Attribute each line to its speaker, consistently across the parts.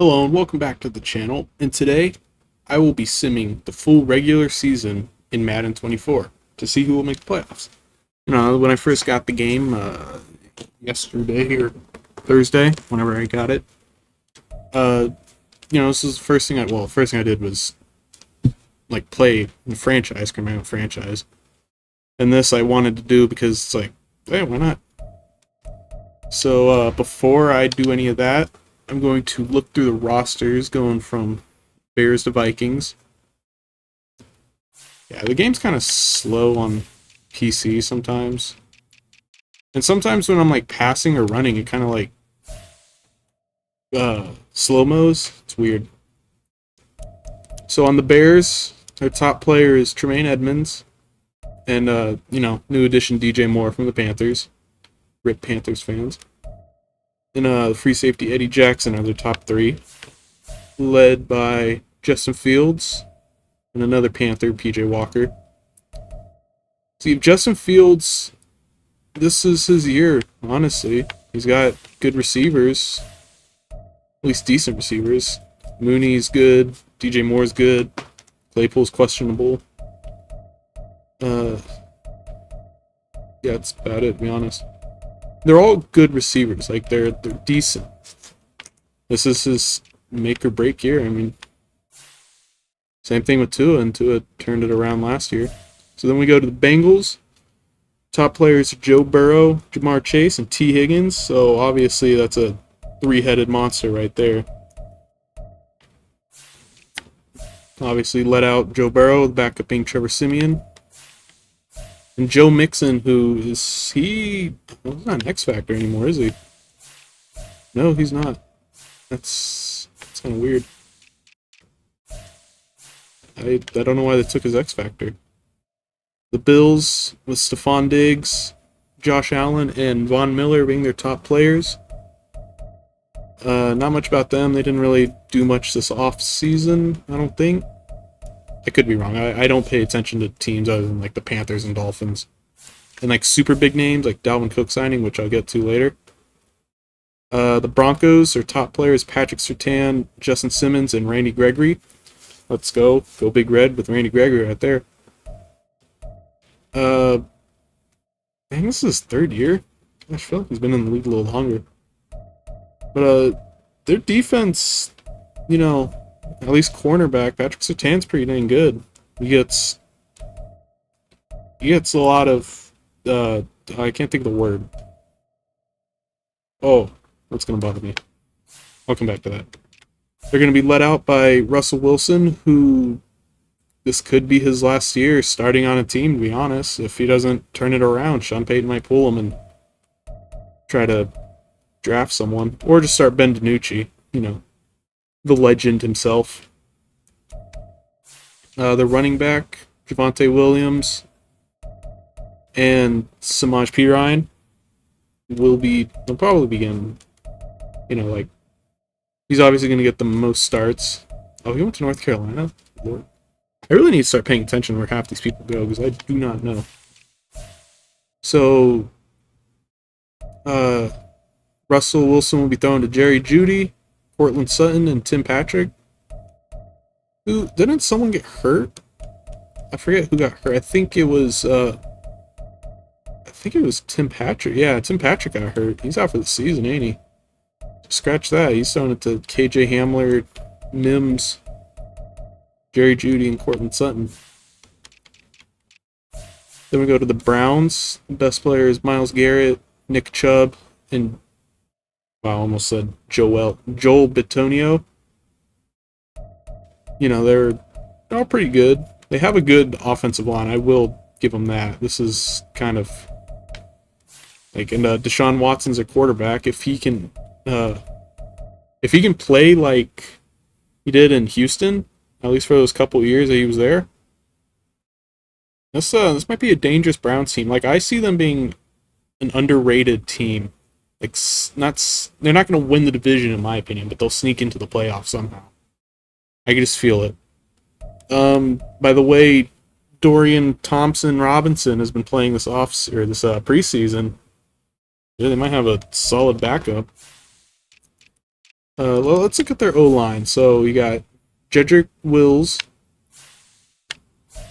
Speaker 1: Hello and welcome back to the channel, and today I will be simming the full regular season in Madden 24 to see who will make the playoffs. When I first got the game yesterday or Thursday, whenever I got it, uh, this is the first thing I did was like play the franchise, create my own franchise, and this I wanted to do because it's like, hey, why not? So before I do any of that, I'm going to look through the rosters going from Bears to Vikings. Yeah, the game's kind of slow on PC sometimes. And sometimes when I'm like passing or running, it kind of like slow-mos. It's weird. So on the Bears, their top player is Tremaine Edmonds. And, new addition DJ Moore from the Panthers. Rip Panthers fans. And the free safety Eddie Jackson are their top three. Led by Justin Fields and another Panther, PJ Walker. See, if Justin Fields, this is his year, honestly. He's got good receivers, at least decent receivers. Mooney's good, DJ Moore's good, Claypool's questionable. Yeah, that's about it, to be honest. They're all good receivers, like they're decent. This is his make or break year. I mean, same thing with Tua, and Tua turned it around last year. So then we go to the Bengals. Top players are Joe Burrow, Jamar Chase, and T. Higgins. So obviously that's a three-headed monster right there. Obviously let out Joe Burrow, the backup being Trevor Siemian. And Joe Mixon, he's not an X Factor anymore, is he? No, he's not. That's kind of weird. I don't know why they took his X Factor. The Bills with Stephon Diggs, Josh Allen, and Von Miller being their top players. Not much about them. They didn't really do much this off season, I don't think. I could be wrong. I don't pay attention to teams other than like the Panthers and Dolphins. And like super big names like Dalvin Cook signing, which I'll get to later. The Broncos, their top players Patrick Surtain, Justin Simmons, and Randy Gregory. Let's go. Go Big Red with Randy Gregory right there. I think this is his third year. I feel like he's been in the league a little longer. But their defense, at least cornerback, Patrick Surtain's pretty dang good. He gets a lot of I can't think of the word. Oh, that's gonna bother me. I'll come back to that. They're gonna be let out by Russell Wilson, who this could be his last year starting on a team, to be honest. If he doesn't turn it around, Sean Payton might pull him and try to draft someone. Or just start Ben DiNucci, the legend himself. The running back, Javonte Williams, and Samaj P. Ryan they'll probably begin, he's obviously going to get the most starts. Oh, he went to North Carolina? Lord. I really need to start paying attention where half these people go, because I do not know. So, Russell Wilson will be thrown to Jerry Jeudy, Cortland Sutton, and Tim Patrick. Didn't someone get hurt? I forget who got hurt. I think it was Tim Patrick. Yeah, Tim Patrick got hurt. He's out for the season, ain't he? Scratch that. He's throwing it to KJ Hamler, Mims, Jerry Jeudy, and Cortland Sutton. Then we go to the Browns. The best player is Myles Garrett, Nick Chubb, and I almost said Joel Bitonio. They're all pretty good. They have a good offensive line. I will give them that. This is kind of like, and Deshaun Watson's a quarterback. If he can play like he did in Houston, at least for those couple years that he was there, this might be a dangerous Browns team. Like, I see them being an underrated team. Like, they're not going to win the division in my opinion, but they'll sneak into the playoffs somehow. I can just feel it. By the way, Dorian Thompson-Robinson has been playing this preseason. Yeah, they might have a solid backup. Well, let's look at their O-line. So you got Jedrick Wills,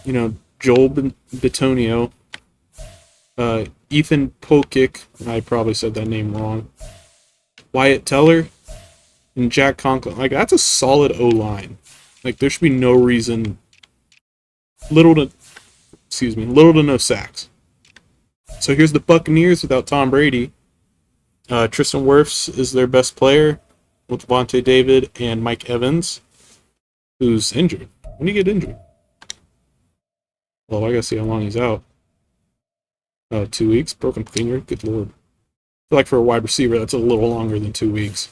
Speaker 1: Joel Bitonio, Ethan Pokic, I probably said that name wrong, Wyatt Teller, and Jack Conklin. Like, that's a solid O-line. Like, there should be no reason, little to no sacks. So here's the Buccaneers without Tom Brady. Tristan Wirfs is their best player with Vontae David and Mike Evans, who's injured. When did he get injured? Well, I gotta see how long he's out. 2 weeks, broken finger. Good lord. I feel like for a wide receiver, that's a little longer than 2 weeks.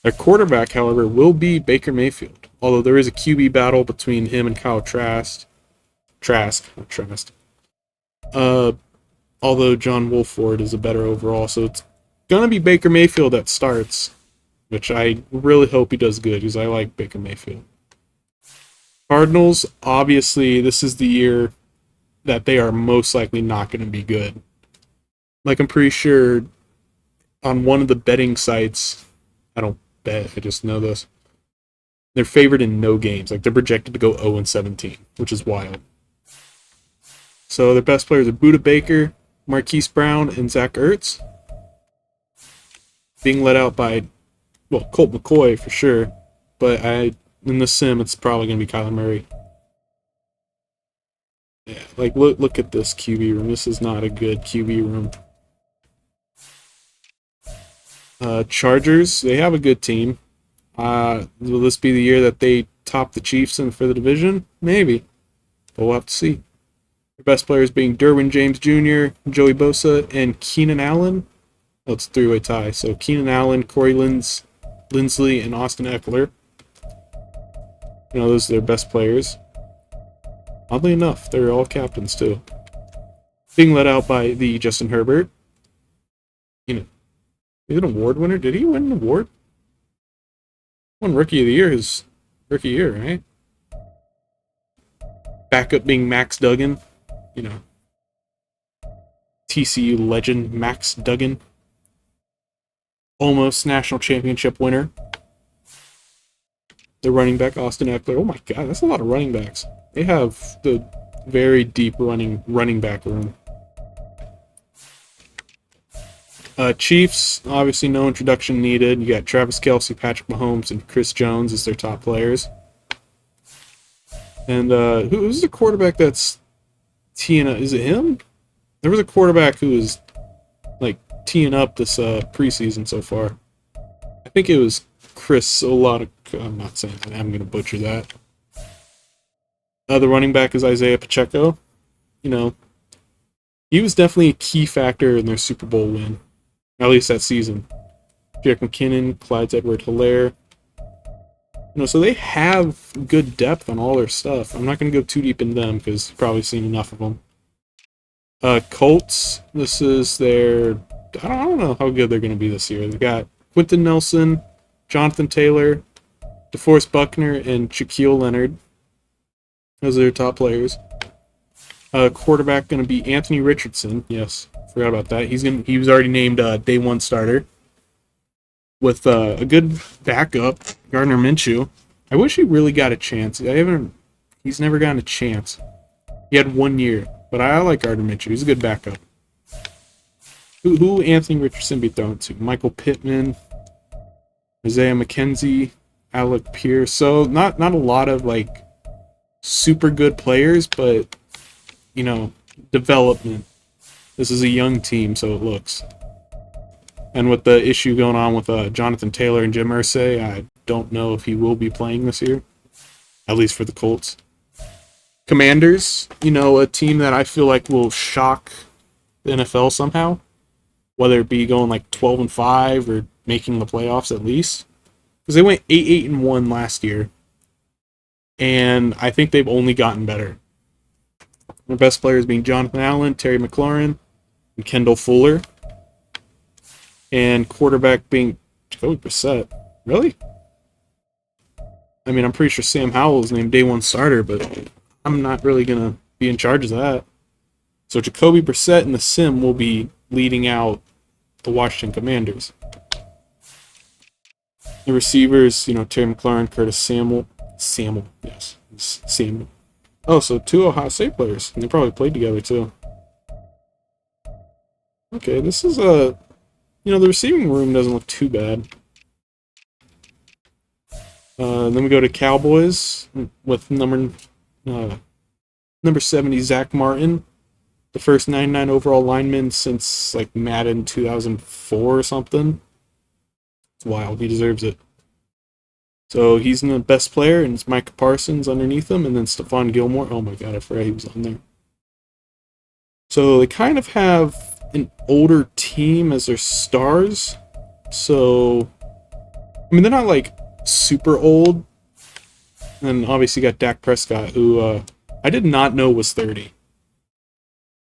Speaker 1: Their quarterback, however, will be Baker Mayfield, although there is a QB battle between him and Kyle Trask. Not Trask. Although John Wolford is a better overall, so it's gonna be Baker Mayfield that starts, which I really hope he does good, because I like Baker Mayfield. Cardinals, obviously, this is the year that they are most likely not going to be good. Like, I'm pretty sure on one of the betting sites, I don't bet, I just know this, they're favored in no games. Like, they're projected to go 0-17, which is wild. So their best players are Budda Baker, Marquise Brown, and Zach Ertz, being led out by, well, Colt McCoy for sure, but in the sim, it's probably going to be Kyler Murray. Yeah, like, look at this QB room. This is not a good QB room. Chargers, they have a good team. Will this be the year that they top the Chiefs for the division? Maybe. But we'll have to see. Their best players being Derwin James Jr., Joey Bosa, and Keenan Allen. Oh, it's a three-way tie. So Keenan Allen, Corey Lindsley, and Austin Eckler. Those are their best players. Oddly enough, they're all captains too. Being led out by the Justin Herbert. He's an award winner. Did he win an award? Won Rookie of the Year his rookie year, right? Backup being Max Duggan. TCU legend Max Duggan. Almost national championship winner. The running back, Austin Eckler. Oh my god, that's a lot of running backs. They have the very deep running back room. Chiefs, obviously no introduction needed. You got Travis Kelce, Patrick Mahomes, and Chris Jones as their top players. And who's the quarterback that's teeing up? Is it him? There was a quarterback who was like teeing up this preseason so far. I think it was Chris Olada. I'm not saying that. I'm going to butcher that. The running back is Isaiah Pacheco. He was definitely a key factor in their Super Bowl win, at least that season. Jack McKinnon, Clyde Edward-Helaire. So they have good depth on all their stuff. I'm not going to go too deep in them because you've probably seen enough of them. Colts, this is their... I don't know how good they're going to be this year. They got Quentin Nelson, Jonathan Taylor, DeForest Buckner, and Shaquille Leonard. Those are their top players. Quarterback going to be Anthony Richardson. Yes, forgot about that. He was already named day one starter. With a good backup, Gardner Minshew. I wish he really got a chance. He's never gotten a chance. He had 1 year, but I like Gardner Minshew. He's a good backup. Who Anthony Richardson be thrown to? Michael Pittman, Isaiah McKenzie, Alec Pierce. So not a lot of like super good players, but development. This is a young team, so it looks. And with the issue going on with Jonathan Taylor and Jim Irsay, I don't know if he will be playing this year, at least for the Colts. Commanders, a team that I feel like will shock the NFL somehow, whether it be going like 12-5 or making the playoffs at least, because they went 8-1 last year, and I think they've only gotten better. Their best players being Jonathan Allen, Terry McLaurin, and Kendall Fuller. And quarterback being Jacoby Brissett. Really? I mean, I'm pretty sure Sam Howell is named day one starter, but I'm not really going to be in charge of that. So Jacoby Brissett in the sim will be leading out the Washington Commanders. The receivers, Terry McLaurin, Curtis Samuel, yes, Samuel. Oh, so two Ohio State players, and they probably played together too. Okay, this is the receiving room doesn't look too bad. Then we go to Cowboys with number 70, Zach Martin, the first 99 overall lineman since like Madden 2004 or something. It's wild. He deserves it. So he's the best player, and it's Micah Parsons underneath him, and then Stephon Gilmore. Oh my god, I forgot he was on there. So they kind of have an older team as their stars. So, I mean, they're not like super old. And obviously you got Dak Prescott, who I did not know was 30.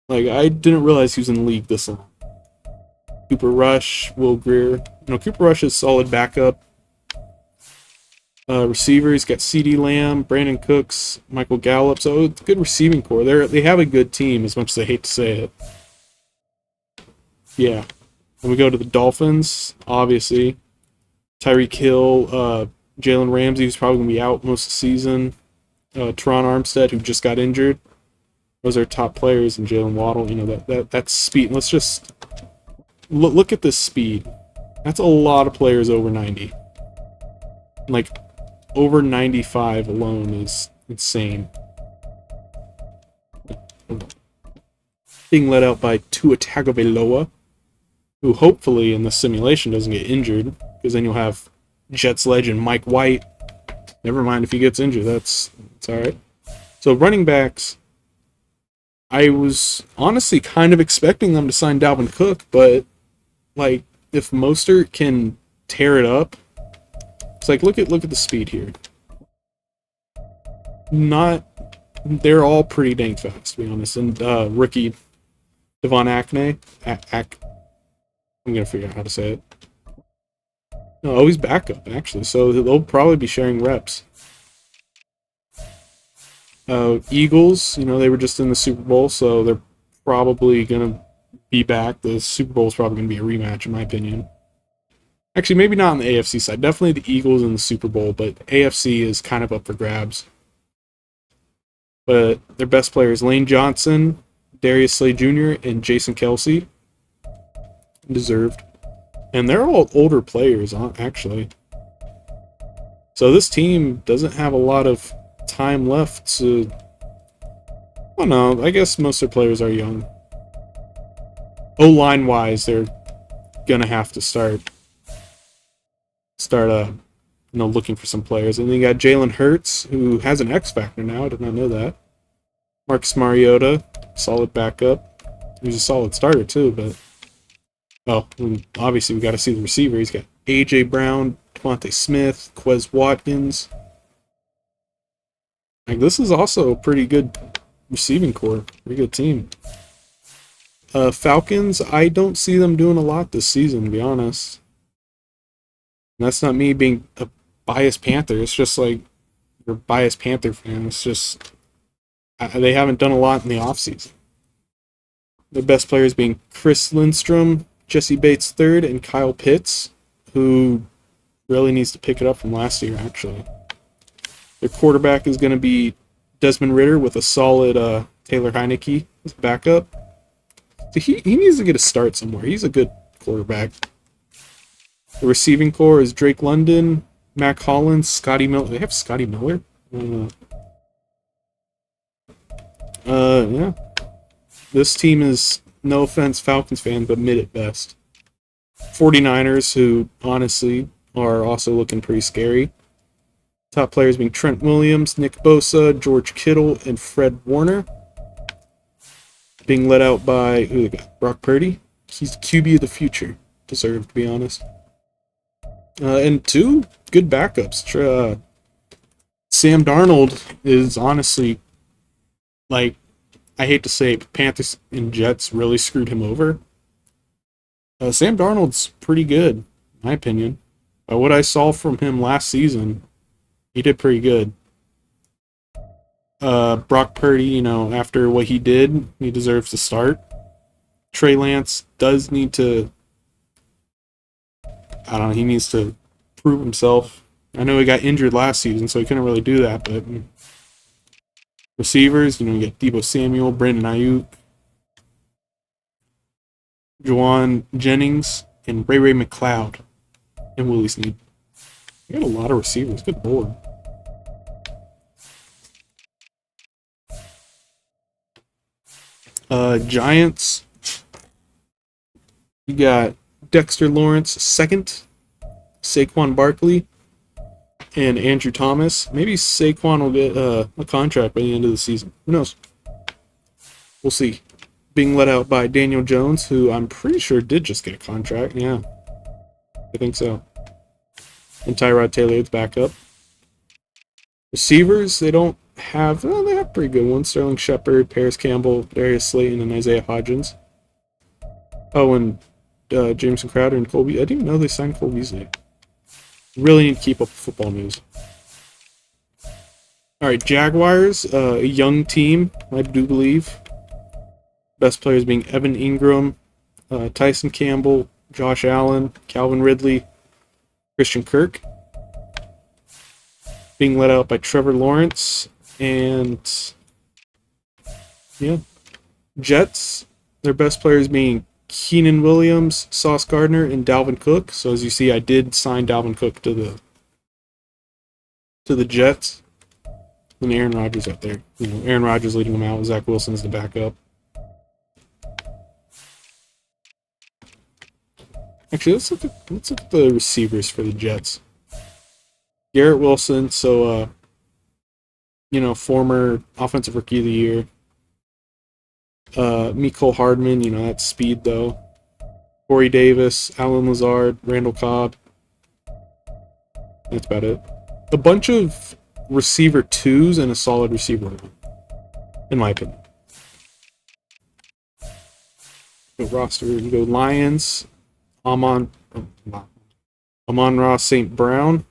Speaker 1: Like, I didn't realize he was in the league this long. Cooper Rush, Will Grier. Cooper Rush is solid backup. Receivers got CeeDee Lamb, Brandon Cooks, Michael Gallup. So it's a good receiving core. They have a good team, as much as I hate to say it. Yeah. Then we go to the Dolphins, obviously. Tyreek Hill, Jalen Ramsey, who's probably going to be out most of the season. Teron Armstead, who just got injured. Those are top players, and Jalen Waddle. That's speed. Let's just look at this speed. That's a lot of players over 90. Like, over 95 alone is insane. Being led out by Tua Tagovailoa, who hopefully in the simulation doesn't get injured, because then you'll have Jets legend Mike White. Never mind if he gets injured, that's alright. So running backs, I was honestly kind of expecting them to sign Dalvin Cook, but like if Mostert can tear it up, it's like look at the speed here. They're all pretty dang fast, to be honest. And rookie Devon Achane, I'm gonna figure out how to say it. No, he's backup actually, so they'll probably be sharing reps. Eagles, they were just in the Super Bowl, so they're probably gonna be back. The Super Bowl is probably gonna be a rematch, in my opinion. Actually, maybe not on the AFC side. Definitely the Eagles in the Super Bowl, but AFC is kind of up for grabs. But their best players: Lane Johnson, Darius Slay Jr., and Jason Kelsey. Deserved. And they're all older players, actually. So this team doesn't have a lot of time left to... Well, no, I guess most of their players are young. O-line wise, they're gonna have to start looking for some players. And then you got Jalen Hurts, who has an X Factor now. I did not know that. Marcus Mariota, solid backup. He's a solid starter too, but obviously we got to see the receiver. He's got A.J. Brown, Devontae Smith, Quez Watkins. Like, this is also a pretty good receiving core. Pretty good team. Falcons, I don't see them doing a lot this season, to be honest. And that's not me being a biased Panther. It's just like you're a biased Panther fan. It's just they haven't done a lot in the offseason. Their best players being Chris Lindstrom, Jesse Bates III, and Kyle Pitts, who really needs to pick it up from last year, actually. Their quarterback is going to be Desmond Ridder with a solid Taylor Heineke as backup. So he needs to get a start somewhere. He's a good quarterback. The receiving core is Drake London, Mac Hollins, Scotty Miller. They have Scotty Miller? Yeah. This team is, no offense, Falcons fan, but mid at best. 49ers, who honestly are also looking pretty scary. Top players being Trent Williams, Nick Bosa, George Kittle, and Fred Warner. Being led out by, who they got? Brock Purdy. He's the QB of the future. Deserved, to be honest. And two good backups. Sam Darnold is honestly, like, I hate to say it, but Panthers and Jets really screwed him over. Sam Darnold's pretty good, in my opinion. By what I saw from him last season, he did pretty good. Brock Purdy, after what he did, he deserves to start. Trey Lance does need to... I don't know, he needs to prove himself. I know he got injured last season, so he couldn't really do that. But receivers, you get Deebo Samuel, Brandon Ayuk, Juwan Jennings, and Ray McLeod, and Willie Snead. You got a lot of receivers. Good lord. Giants. You got Dexter Lawrence second, Saquon Barkley, and Andrew Thomas. Maybe Saquon will get a contract by the end of the season. Who knows? We'll see. Being let out by Daniel Jones, who I'm pretty sure did just get a contract. Yeah, I think so. And Tyrod Taylor's backup. Receivers, they don't have... Well, they have pretty good ones. Sterling Shepard, Paris Campbell, Darius Slayton, and Isaiah Hodgins. Oh, and Jameson Crowder and Colby. I didn't even know they signed Cole Beasley. Really need to keep up with football news. Alright, Jaguars, a young team, I do believe. Best players being Evan Ingram, Tyson Campbell, Josh Allen, Calvin Ridley, Christian Kirk. Being led out by Trevor Lawrence, and yeah. Jets, their best players being Keenan Williams, Sauce Gardner, and Dalvin Cook. So as you see, I did sign Dalvin Cook to the Jets. And Aaron Rodgers out there. Aaron Rodgers leading them out. Zach Wilson's the backup. Actually, let's look at the receivers for the Jets. Garrett Wilson, so former offensive rookie of the year. Mecole Hardman, that's speed though. Corey Davis, Alan Lazard, Randall Cobb. That's about it. A bunch of receiver twos and a solid receiver one, in my opinion. Go roster, you go Lions, Amon-Ra St. Brown,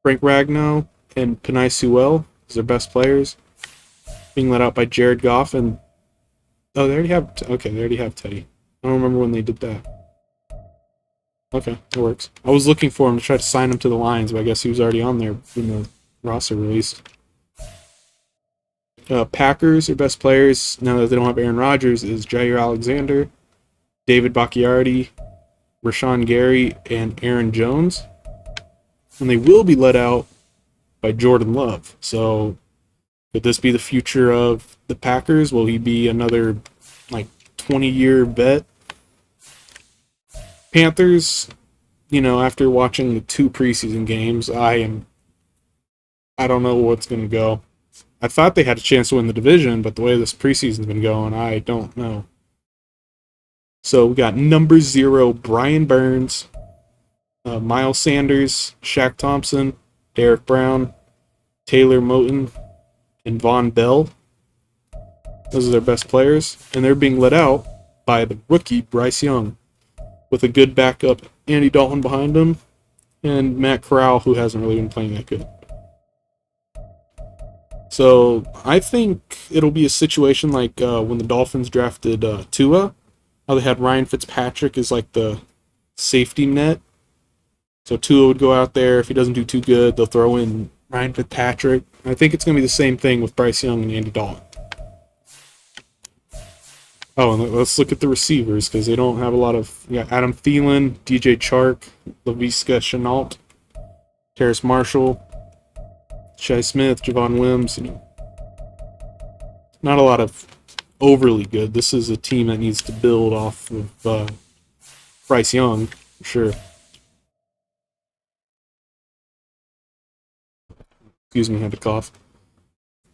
Speaker 1: Frank Ragnow, and Penei Sewell as their best players. Being let out by Jared Goff and they already have Teddy. I don't remember when they did that. Okay, that works. I was looking for him to try to sign him to the Lions, but I guess he was already on there when the roster released. Packers, their best players, now that they don't have Aaron Rodgers, is Jair Alexander, David Bakhtiari, Rashawn Gary, and Aaron Jones. And they will be let out by Jordan Love. So could this be the future of the Packers? Will he be another 20-year vet? Panthers, after watching the 2 preseason games, I don't know what's going to go. I thought they had a chance to win the division, but the way this preseason's been going, I don't know. So we got number 0, Brian Burns, Miles Sanders, Shaq Thompson, Derek Brown, Taylor Moton, and Von Bell. Those are their best players, and they're being let out by the rookie Bryce Young, with a good backup Andy Dalton behind him, and Matt Corral, who hasn't really been playing that good. So I think it'll be a situation like when the Dolphins drafted Tua, how they had Ryan Fitzpatrick as the safety net. So Tua would go out there. If he doesn't do too good, they'll throw in Ryan Fitzpatrick. I think it's going to be the same thing with Bryce Young and Andy Dalton. Oh, and let's look at the receivers, because they don't have a lot of... You got Adam Thielen, DJ Chark, Laviska Shenault, Terrace Marshall, Shai Smith, Javon Wims. Not a lot of overly good. This is a team that needs to build off of Bryce Young, for sure. Excuse me, I had to cough.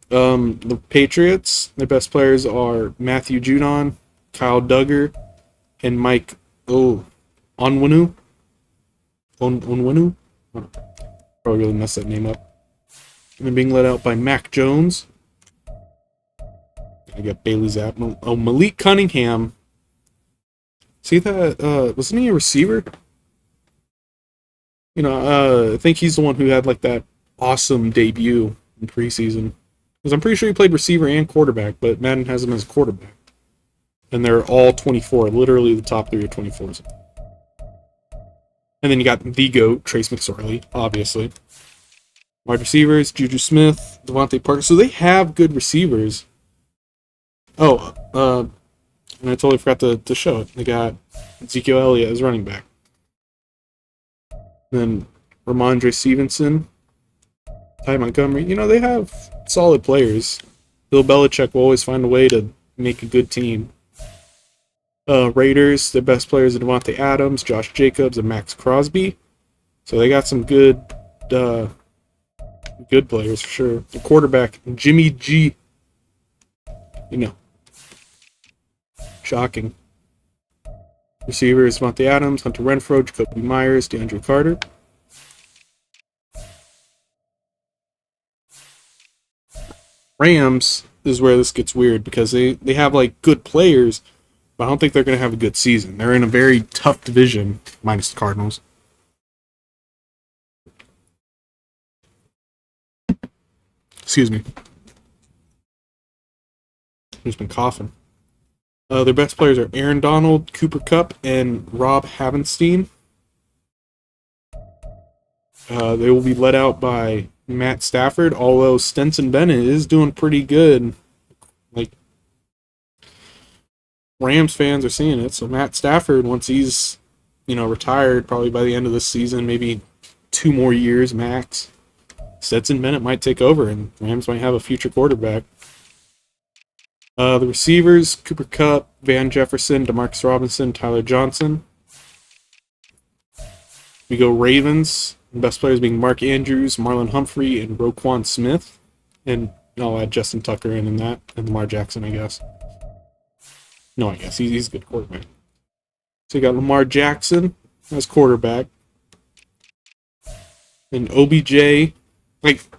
Speaker 1: The Patriots, their best players are Matthew Judon, Kyle Duggar, and Mike Onwenu. Onwenu? Probably really messed that name up. And they're being let out by Mac Jones. I got Bailey Zapp. Oh, Malik Cunningham. See that? Wasn't he a receiver? I think he's the one who had that awesome debut in preseason. Because I'm pretty sure he played receiver and quarterback, but Madden has him as a quarterback. And they're all 24. Literally the top 3 are 24s. And then you got the GOAT, Trace McSorley, obviously. Wide receivers, Juju Smith, Devontae Parker. So they have good receivers. Oh, and I totally forgot to show it. They got Ezekiel Elliott as running back. Then Ramondre Stevenson, Ty Montgomery. They have solid players. Bill Belichick will always find a way to make a good team. Raiders, their best players are Devontae Adams, Josh Jacobs, and Max Crosby. So they got some good players for sure. The quarterback, Jimmy G. Shocking. Receivers, Devontae Adams, Hunter Renfrow, Jacoby Myers, DeAndre Carter. Rams is where this gets weird because they have like good players, but I don't think they're going to have a good season. They're in a very tough division, minus the Cardinals. Excuse me. Who's been coughing? Their best players are Aaron Donald, Cooper Kupp, and Rob Havenstein. They will be led out by Matt Stafford, although Stetson Bennett is doing pretty good. Like, Rams fans are seeing it. So Matt Stafford, once he's, retired, probably by the end of this season, maybe 2 more years max, Stetson Bennett might take over, and Rams might have a future quarterback. The receivers, Cooper Kupp, Van Jefferson, Demarcus Robinson, Tyler Johnson. We go Ravens. The best players being Mark Andrews, Marlon Humphrey, and Roquan Smith. And I'll add Justin Tucker in that, and Lamar Jackson, I guess. No, I guess. He's a good quarterback. So you got Lamar Jackson as quarterback. And OBJ.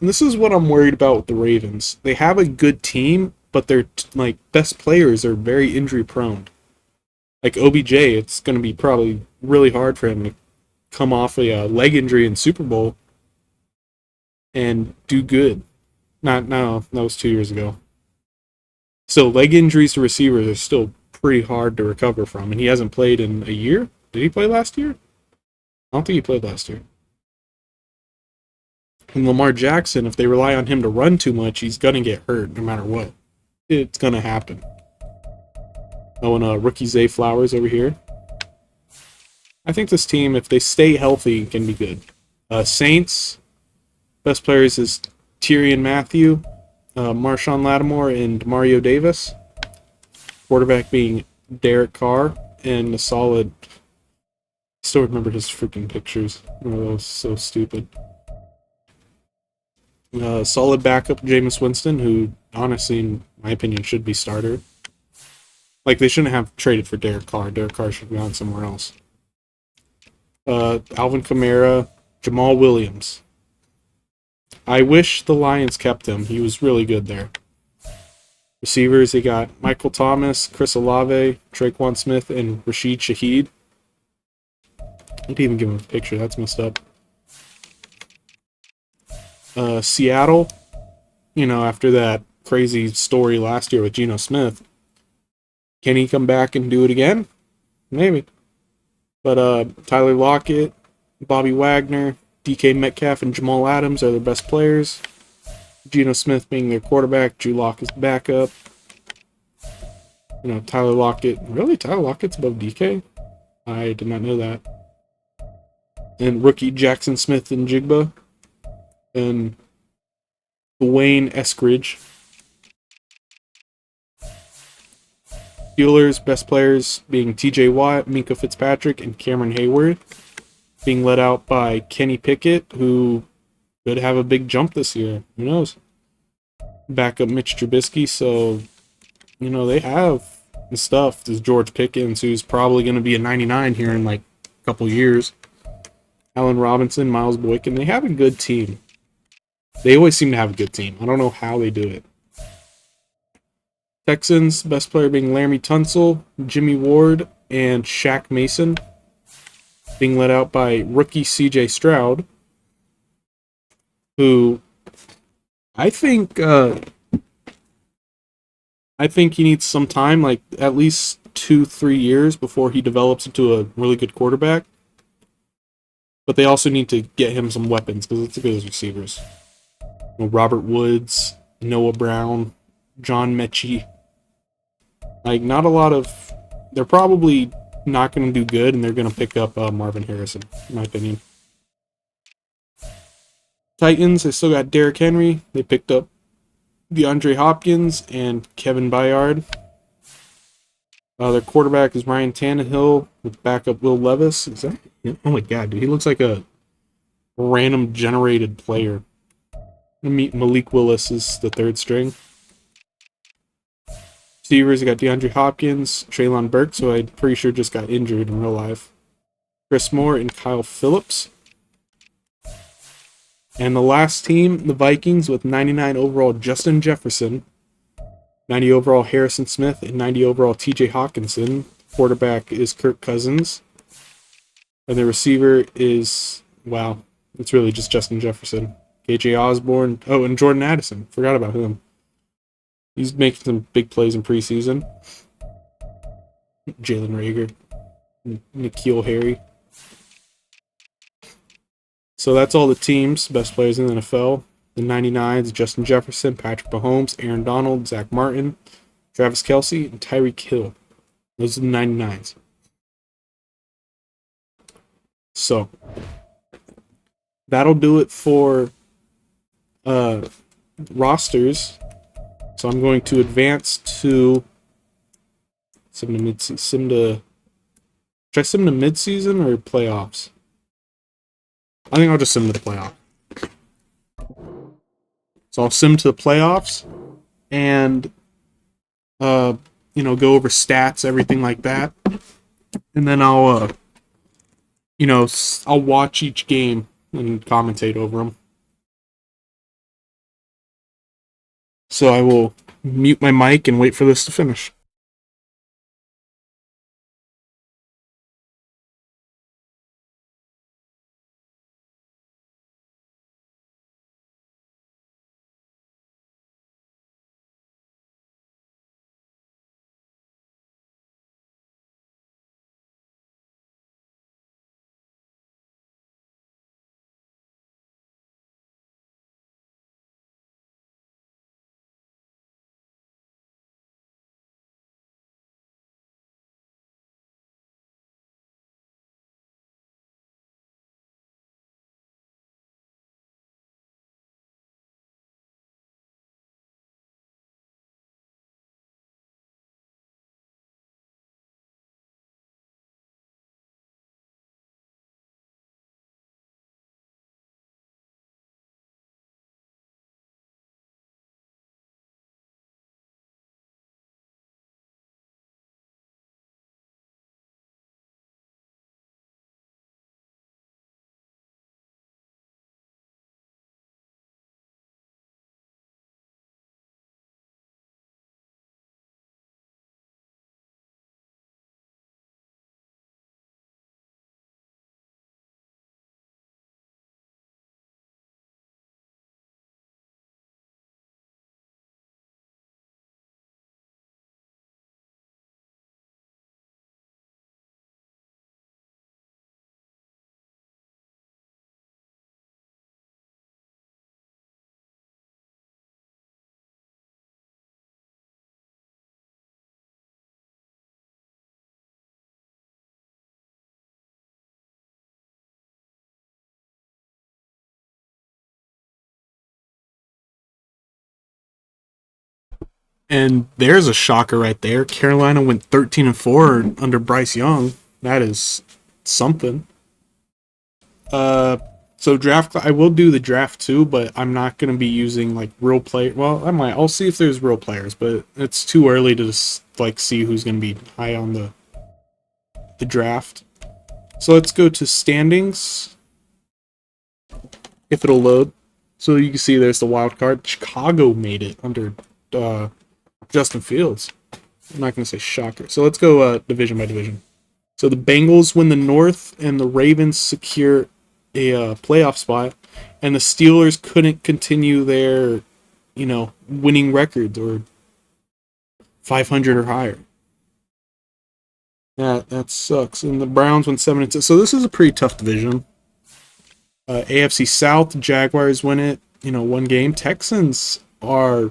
Speaker 1: This is what I'm worried about with the Ravens. They have a good team, but their best players are very injury prone. Like OBJ, it's going to be probably really hard for him to come off a leg injury in Super Bowl and do good. No, that was 2 years ago. So leg injuries to receivers are still pretty hard to recover from, and he hasn't played in a year. Did he play last year? I don't think he played last year. And Lamar Jackson, if they rely on him to run too much, he's going to get hurt no matter what. It's going to happen. Oh, and rookie Zay Flowers over here. I think this team, if they stay healthy, can be good. Saints, best players is Tyrann Mathieu, Marshawn Lattimore, and Mario Davis. Quarterback being Derek Carr, and a solid... I still remember his freaking pictures. Oh, that was so stupid. Solid backup, Jameis Winston, who, honestly, in my opinion, should be starter. They shouldn't have traded for Derek Carr. Derek Carr should have gone somewhere else. Alvin Kamara, Jamal Williams. I wish the Lions kept him. He was really good there. Receivers, they got Michael Thomas, Chris Olave, Traquan Smith, and Rashid Shaheed. I didn't even give him a picture. That's messed up. Seattle, after that crazy story last year with Geno Smith, can he come back and do it again? Maybe. But Tyler Lockett, Bobby Wagner, DK Metcalf, and Jamal Adams are their best players. Geno Smith being their quarterback, Drew Lock is backup. Tyler Lockett. Really? Tyler Lockett's above DK? I did not know that. And rookie Jackson Smith and Jigba. And Dwayne Eskridge. Steelers, best players being TJ Watt, Minka Fitzpatrick, and Cameron Hayward. Being led out by Kenny Pickett, who could have a big jump this year. Who knows? Backup Mitch Trubisky, so, they have the stuff. There's George Pickens, who's probably going to be a 99 here in a couple years. Allen Robinson, Miles Boykin. They have a good team. They always seem to have a good team. I don't know how they do it. Texans, best player being Laramie Tunsil, Jimmy Ward, and Shaq Mason. Being led out by rookie CJ Stroud, who I think he needs some time, at least 2-3 years before he develops into a really good quarterback. But they also need to get him some weapons because it's a good as receivers. Robert Woods, Noah Brown, John Mechie. Like, not a lot of... They're probably not going to do good, and they're going to pick up Marvin Harrison, in my opinion. Titans, they still got Derrick Henry. They picked up DeAndre Hopkins and Kevin Byard. Their quarterback is Ryan Tannehill with backup Will Levis. Is that him? Oh my god, dude. He looks like a random generated player. Malik Willis is the third string. Receivers, you got DeAndre Hopkins, Treylon Burks, who I'm pretty sure just got injured in real life. Chris Moore and Kyle Phillips. And the last team, the Vikings, with 99 overall Justin Jefferson, 90 overall Harrison Smith, and 90 overall TJ Hawkinson. Quarterback is Kirk Cousins. And the receiver is, wow, it's really just Justin Jefferson. KJ Osborne. Oh, and Jordan Addison. Forgot about him. He's making some big plays in preseason. Jalen Reagor. N'Keal Harry. So that's all the teams, best players in the NFL. The 99s, Justin Jefferson, Patrick Mahomes, Aaron Donald, Zach Martin, Travis Kelce, and Tyreek Hill. Those are the 99s. So, that'll do it for rosters. So I'm going to advance to should I sim to mid-season or playoffs? I think I'll just sim to the playoff. So I'll sim to the playoffs and go over stats, everything like that. And then I'll I'll watch each game and commentate over them. So I will mute my mic and wait for this to finish. And there's a shocker right there. Carolina went 13-4 under Bryce Young. That is something. So draft, I will do the draft too, but I'm not going to be using like real player. Well, I might. I'll see if there's real players, but it's too early to just like see who's going to be high on the draft. So let's go to standings. If it'll load. So you can see there's the wild card. Chicago made it under Justin Fields. I'm not going to say shocker. So let's go division by division. So the Bengals win the North, and the Ravens secure a playoff spot, and the Steelers couldn't continue their, winning records or 500 or higher. That sucks. And the Browns went 7-2. So this is a pretty tough division. AFC South, Jaguars win it, one game. Texans were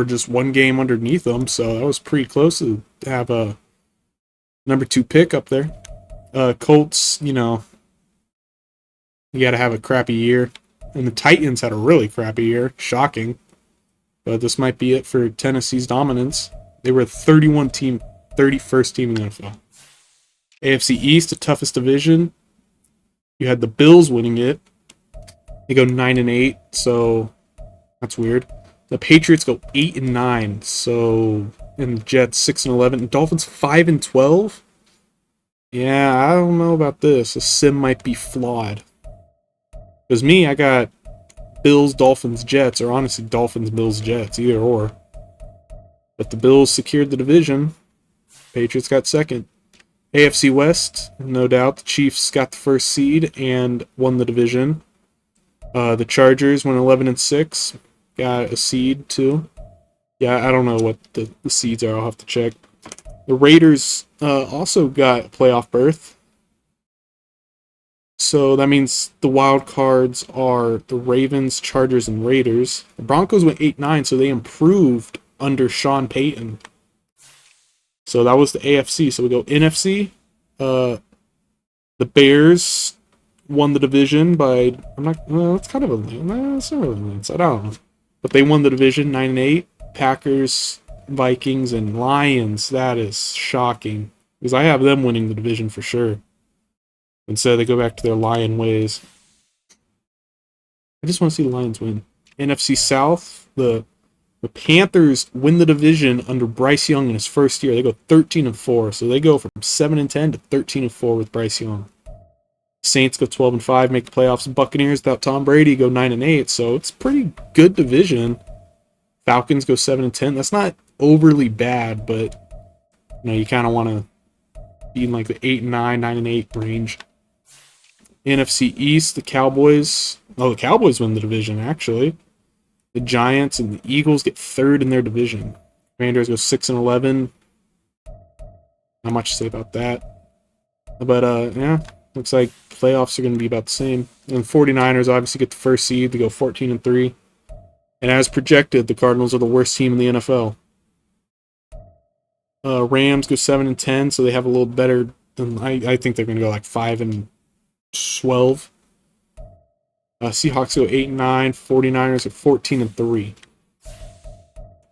Speaker 1: just one game underneath them, so that was pretty close to have a number 2 pick up there. Colts, you got to have a crappy year. And the Titans had a really crappy year. Shocking. But this might be it for Tennessee's dominance. They were a 31st team in the NFL. AFC East, the toughest division. You had the Bills winning it. They go 9-8, so that's weird. The Patriots go 8-9, so and the Jets 6-11, and Dolphins 5-12. Yeah, I don't know about this. The sim might be flawed. Because me, I got Bills, Dolphins, Jets, or honestly Dolphins, Bills, Jets, either or. But the Bills secured the division. Patriots got second. AFC West, no doubt. The Chiefs got the first seed and won the division. The Chargers went 11-6, got a seed too. Yeah, I don't know what the seeds are. I'll have to check. The Raiders also got a playoff berth. So that means the wild cards are the Ravens, Chargers, and Raiders. The Broncos went 8-9, so they improved under Sean Payton. So that was the AFC. So we go NFC. The Bears won the division by it's kind of it's not really a I don't know. But they won the division 9-8. Packers, Vikings, and Lions. That is shocking. Because I have them winning the division for sure. Instead, they go back to their Lion ways. I just want to see the Lions win. NFC South, the Panthers win the division under Bryce Young in his first year. They go 13-4, so they go from 7-10 to 13-4 with Bryce Young. Saints go 12-5, make the playoffs. Buccaneers without Tom Brady go 9-8, so it's a pretty good division. Falcons go 7-10. That's not overly bad, but you kind of want to be in like the 8-9, 9-8 range. NFC East, the Cowboys. Oh, the Cowboys win the division, actually. The Giants and the Eagles get third in their division. Commanders go 6-11. Not much to say about that. But, yeah, looks like playoffs are going to be about the same. And the 49ers obviously get the first seed. They go 14-3. And as projected, the Cardinals are the worst team in the NFL. Rams go 7-10, so they have a little better than I think they're going to go like 5-12. Seahawks go 8-9. 49ers are 14-3.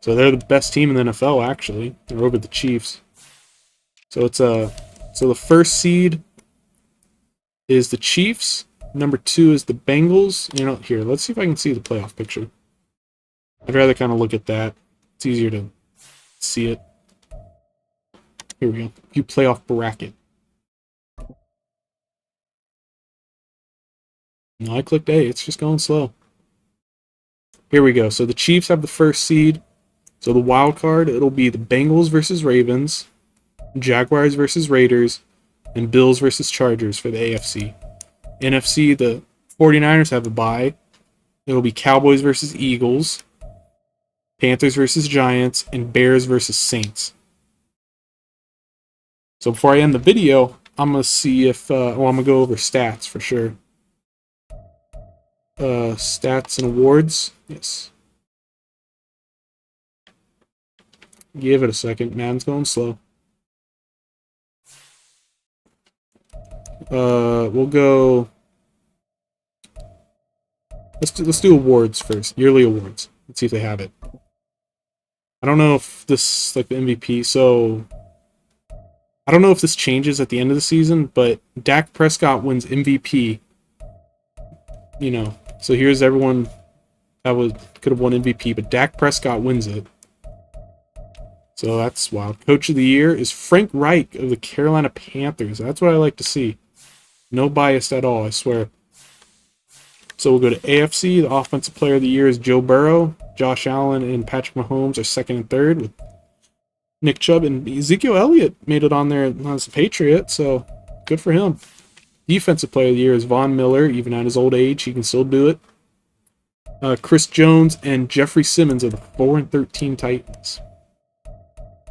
Speaker 1: So they're the best team in the NFL, actually. They're over the Chiefs. So it's so the first seed is the Chiefs. Number 2 is the Bengals. Here, let's see if I can see the playoff picture. I'd rather kind of look at that. It's easier to see it. Here we go. You playoff bracket. No, I clicked A. It's just going slow. Here we go. So the Chiefs have the first seed. So the wild card, it'll be the Bengals versus Ravens, Jaguars versus Raiders, and Bills versus Chargers for the AFC. NFC, the 49ers have a bye. It'll be Cowboys versus Eagles, Panthers versus Giants, and Bears versus Saints. So before I end the video, I'm going to see if... I'm going to go over stats for sure. Stats and awards. Yes. Give it a second. Madden's going slow. We'll go... Let's do awards first. Yearly awards. Let's see if they have it. I don't know if this, like the MVP, so... I don't know if this changes at the end of the season, but Dak Prescott wins MVP. So here's everyone that could have won MVP, but Dak Prescott wins it. So that's wild. Coach of the Year is Frank Reich of the Carolina Panthers. That's what I like to see. No bias at all, I swear. So we'll go to AFC. The Offensive Player of the Year is Joe Burrow. Josh Allen and Patrick Mahomes are second and third, with Nick Chubb and Ezekiel Elliott made it on there as a Patriot, so good for him. Defensive Player of the Year is Von Miller. Even at his old age, he can still do it. Chris Jones and Jeffrey Simmons are the 4-13 Titans.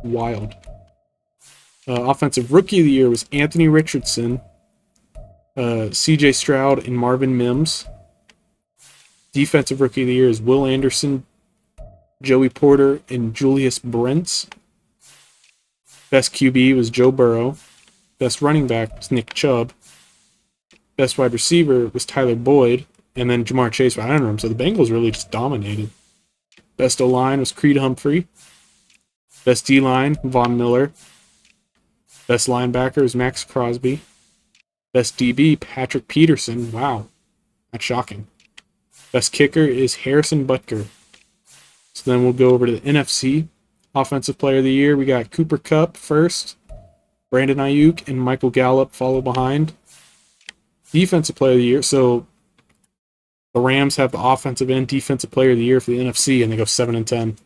Speaker 1: Wild. Offensive Rookie of the Year was Anthony Richardson. C.J. Stroud and Marvin Mims. Defensive Rookie of the Year is Will Anderson, Joey Porter, and Julius Brents. Best QB was Joe Burrow. Best running back was Nick Chubb. Best wide receiver was Tyler Boyd. And then Jamar Chase for Iron Room. So the Bengals really just dominated. Best O-line was Creed Humphrey. Best D-line, Von Miller. Best linebacker was Max Crosby. Best DB, Patrick Peterson. Wow, that's shocking. Best kicker is Harrison Butker. So then we'll go over to the NFC. Offensive Player of the Year, we got Cooper Kupp first. Brandon Ayuk and Michael Gallup follow behind. Defensive Player of the Year, so the Rams have the Offensive and Defensive Player of the Year for the NFC, and they go 7-10.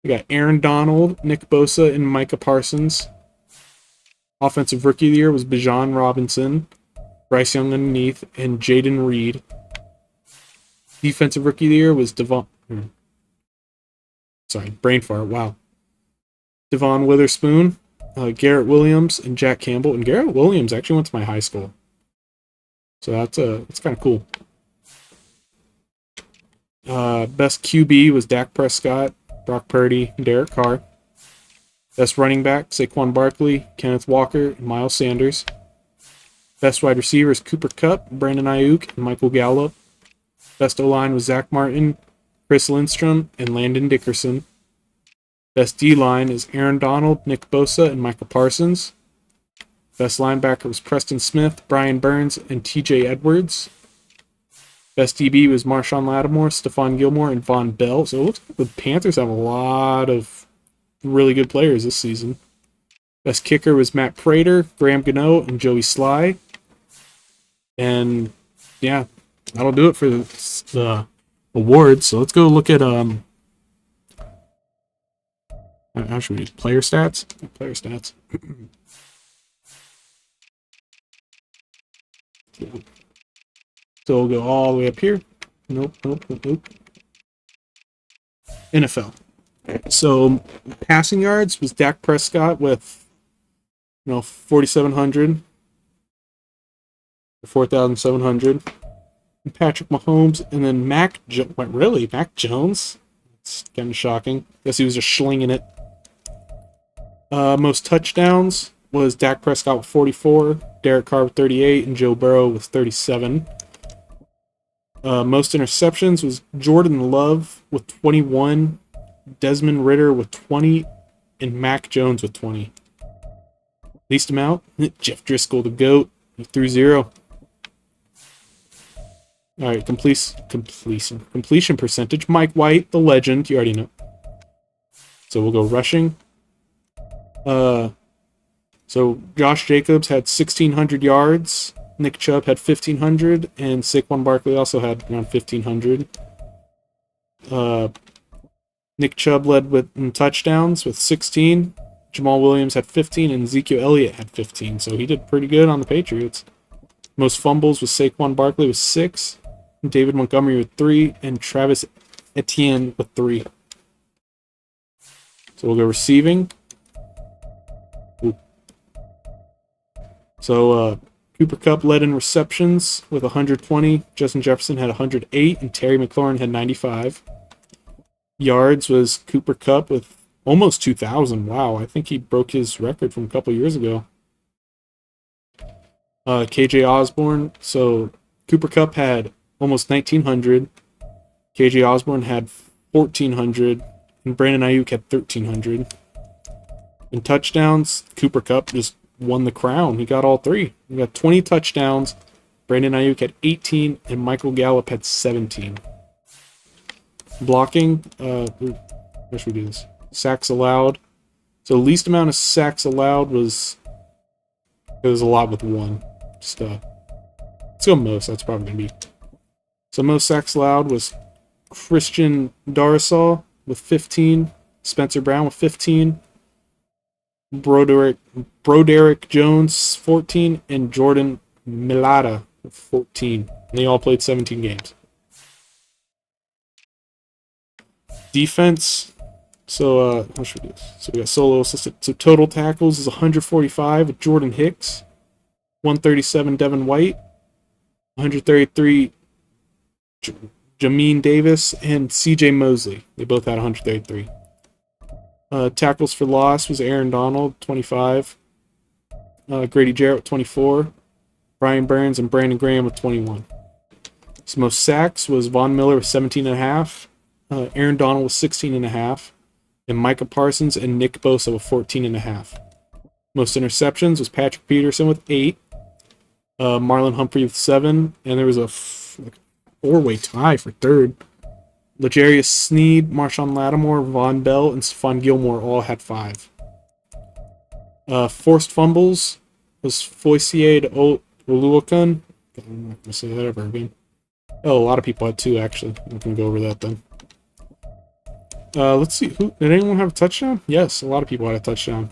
Speaker 1: We got Aaron Donald, Nick Bosa, and Micah Parsons. Offensive Rookie of the Year was Bijan Robinson, Bryce Young underneath, and Jaden Reed. Defensive Rookie of the Year was brain fart, wow. Devon Witherspoon, Garrett Williams, and Jack Campbell. And Garrett Williams actually went to my high school. So that's kind of cool. Best QB was Dak Prescott, Brock Purdy, and Derek Carr. Best running back, Saquon Barkley, Kenneth Walker, and Miles Sanders. Best wide receivers, Cooper Kupp, Brandon Ayuk, and Michael Gallup. Best O-line was Zach Martin, Chris Lindstrom, and Landon Dickerson. Best D-line is Aaron Donald, Nick Bosa, and Michael Parsons. Best linebacker was Preston Smith, Brian Burns, and TJ Edwards. Best DB was Marshawn Lattimore, Stephon Gilmore, and Von Bell. So it looks like the Panthers have a lot of really good players this season. Best kicker was Matt Prater, Graham Gano, and Joey Sly. And yeah, that'll do it for the awards. So let's go look at how should we do player stats? Player stats. So we'll go all the way up here. Nope. NFL. So passing yards was Dak Prescott with 4,700. 4,700. And Patrick Mahomes, and then Mac Jones? It's kind of shocking. Guess he was just slinging it. Most touchdowns was Dak Prescott with 44, Derek Carr with 38, and Joe Burrow with 37. Most interceptions was Jordan Love with 21, Desmond Ridder with 20, and Mac Jones with 20. Least amount, Jeff Driscoll, the GOAT, he threw 0. All right, completion percentage. Mike White, the legend, you already know. So we'll go rushing. So Josh Jacobs had 1,600 yards. Nick Chubb had 1,500, and Saquon Barkley also had around 1,500. Nick Chubb led in touchdowns with 16. Jamal Williams had 15, and Ezekiel Elliott had 15. So he did pretty good on the Patriots. Most fumbles was Saquon Barkley with 6, David Montgomery with 3, and Travis Etienne with 3. So we'll go receiving. So Cooper Kupp led in receptions with 120. Justin Jefferson had 108, and Terry McLaurin had 95. Yards was Cooper Kupp with almost 2,000. Wow, I think he broke his record from a couple years ago. KJ Osborne. So Cooper Kupp had almost 1,900. KJ Osborne had 1,400, and Brandon Ayuk had 1,300. In touchdowns, Cooper Kupp just won the crown. He got all 3. He got 20 touchdowns. Brandon Ayuk had 18, and Michael Gallup had 17. Blocking, how should we do this? Sacks allowed. So least amount of sacks allowed was a lot with 1. Just let's go most. That's probably gonna be. So most sacks allowed was Christian Darrisaw with 15, Spencer Brown with 15, Broderick Jones 14, and Jordan Mailata with 14. And they all played 17 games. Defense. So how should we do this? So we got solo assistant. So total tackles is 145 with Jordan Hicks. 137 Devin White, 133 Jamin Davis, and CJ Mosley. They both had 133. Tackles for loss was Aaron Donald, 25. Grady Jarrett with 24. Brian Burns and Brandon Graham with 21. So most sacks was Von Miller with 17.5. Aaron Donald with 16.5. And Micah Parsons and Nick Bosa with 14.5. Most interceptions was Patrick Peterson with 8. Marlon Humphrey with 7. And there was a four-way tie for third. L'Jarius Sneed, Marshawn Lattimore, Von Bell, and Stephon Gilmore all had 5. Forced fumbles was Foycier Oluokun. I'm not going to say that ever again. Oh, a lot of people had 2, actually. I'm going to go over that then. Let's see. Did anyone have a touchdown? Yes, a lot of people had a touchdown.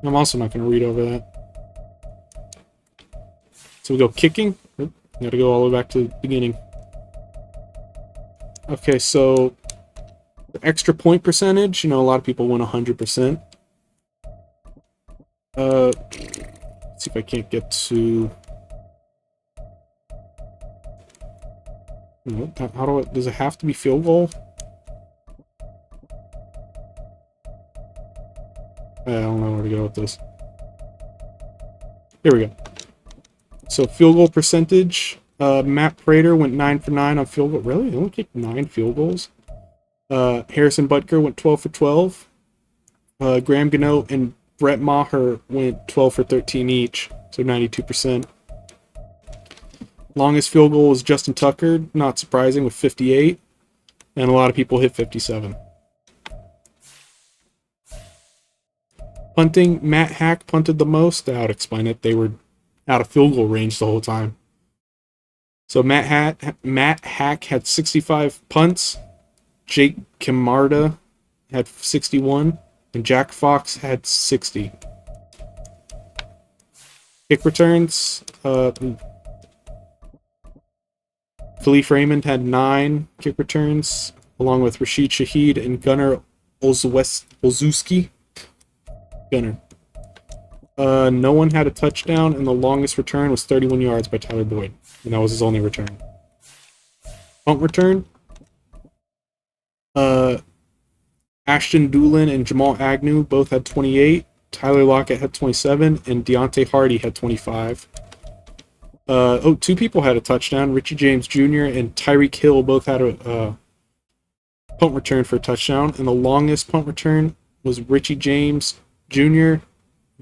Speaker 1: I'm also not going to read over that. So we go kicking. Got to go all the way back to the beginning. Okay, so the extra point percentage, a lot of people win 100%. Let's see if I can't get to... How does it have to be field goal? I don't know where to go with this. Here we go. So field goal percentage, Matt Prater went 9 for 9 on field goal. Really? They only kicked 9 field goals? Harrison Butker went 12 for 12. Graham Gano and Brett Maher went 12 for 13 each, so 92%. Longest field goal was Justin Tucker, not surprising, with 58. And a lot of people hit 57. Punting, Matt Hack punted the most. I would explain it. They were out of field goal range the whole time. So Matt Hack had 65 punts. Jake Camarda had 61. And Jack Fox had 60. Kick returns. Khalif Raymond had 9 kick returns, along with Rashid Shaheed and Gunnar Olszewski. Gunnar. No one had a touchdown, and the longest return was 31 yards by Tyler Boyd, and that was his only return. Punt return. Ashton Doolin and Jamal Agnew both had 28. Tyler Lockett had 27, and Deontay Hardy had 25. 2 people had a touchdown. Richie James Jr. and Tyreek Hill both had a punt return for a touchdown, and the longest punt return was Richie James Jr.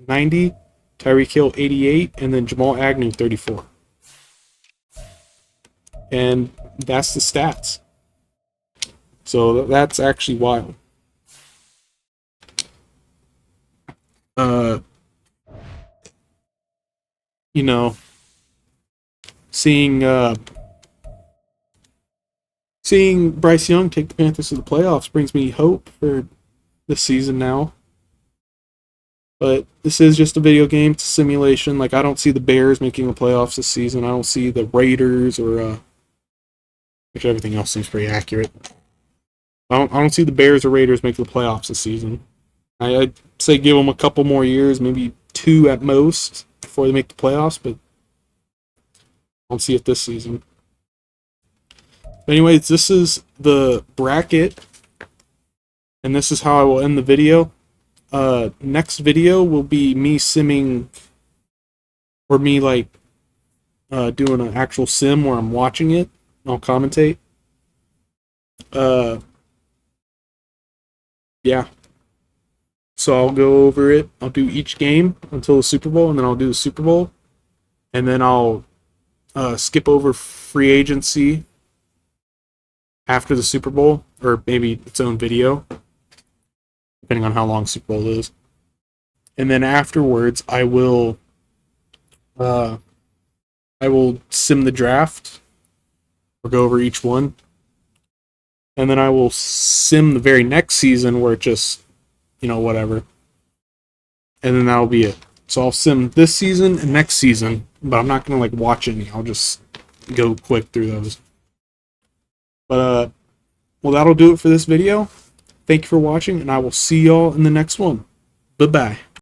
Speaker 1: 90, Tyreek Hill 88, and then Jamal Agnew 34. And that's the stats. So that's actually wild. Seeing Bryce Young take the Panthers to the playoffs brings me hope for this season now. But this is just a video game. It's a simulation. I don't see the Bears making the playoffs this season. I don't see the Raiders or which everything else seems pretty accurate. I don't see the Bears or Raiders making the playoffs this season. I'd say give them a couple more years, maybe 2 at most, before they make the playoffs, but I don't see it this season. But anyways, this is the bracket, and this is how I will end the video. Next video will be me simming, or me doing an actual sim where I'm watching it. I'll commentate. Yeah. So I'll go over it. I'll do each game until the Super Bowl, and then I'll do the Super Bowl, and then I'll skip over free agency after the Super Bowl, or maybe its own video, depending on how long Super Bowl is. And then afterwards, I will sim the draft, or go over each one, and then I will sim the very next season where it just, whatever, and then that'll be it. So I'll sim this season and next season, but I'm not gonna watch any. I'll just go quick through those. But well, that'll do it for this video. Thank you for watching, and I will see y'all in the next one. Bye-bye.